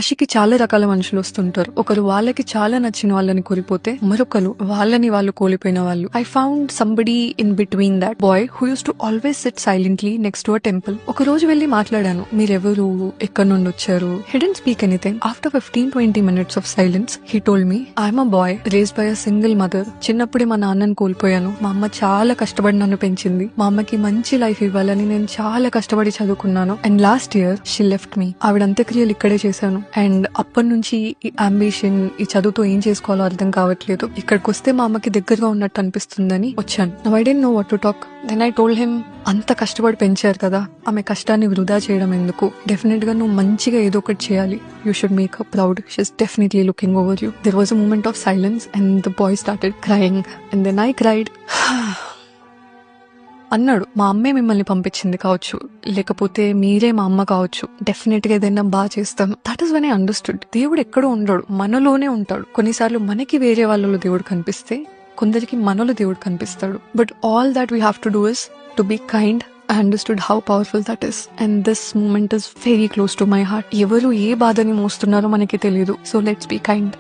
రాశికి చాలా రకాల మనుషులు వస్తుంటారు. ఒకరు వాళ్ళకి చాలా నచ్చిన వాళ్ళని కోల్పోతే, మరొకరు వాళ్ళని వాళ్ళు కోల్పోయిన వాళ్ళు. I found somebody in between that boy who uses to always sit silently next to a temple. ఒక రోజు వెళ్లి మాట్లాడాను, మీరెవరు, ఎక్కడి నుండి వచ్చారు. He didn't speak anything. After 15-20 minutes of silence he told me, I'm a boy raised by a single mother. చిన్నప్పుడే మా నాన్నని కోల్పోయాను. మా అమ్మ చాలా కష్టపడి నన్ను పెంచింది. మా అమ్మకి మంచి లైఫ్ ఇవ్వాలని నేను చాలా కష్టపడి చదువుకున్నాను. And last year she left me. ఆవిడ అంత్యక్రియలు ఇక్కడే చేశాను. అండ్ అప్పటి నుంచి ఈ అంబిషన్, ఈ చదువుతో ఏం చేసుకోవాలో అర్థం కావట్లేదు. ఇక్కడికి వస్తే మా అమ్మకి దగ్గరగా ఉన్నట్టు అనిపిస్తుందని వచ్చాను. Now I don't know what to talk. Then I told him, అంత కష్టపడి పెంచారు కదా, ఆమె కష్టాన్ని వృధా చేయడం ఎందుకు? డెఫినెట్ గా నువ్వు మంచిగా ఏదో ఒకటి చేయాలి. You should make her proud. She is definitely looking over you. There was a moment of silence and the boy started crying and then I cried. అన్నాడు, మా అమ్మే మిమ్మల్ని పంపించింది కావచ్చు, లేకపోతే మీరే మా అమ్మ కావచ్చు, డెఫినెట్ గా ఏదైనా బాగా చేస్తాను. That is when I understood. దేవుడు ఎక్కడో ఉండడు, మనలోనే ఉంటాడు. కొన్నిసార్లు మనకి వేరే వాళ్ళలో దేవుడు కనిపిస్తే, కొందరికి మనలో దేవుడు కనిపిస్తాడు. But all that we have to do is to be kind. I understood how powerful that is. And this moment is very close to my heart. ఎవరు ఏ బాధని మోస్తున్నారో మనకి తెలియదు. So let's be kind.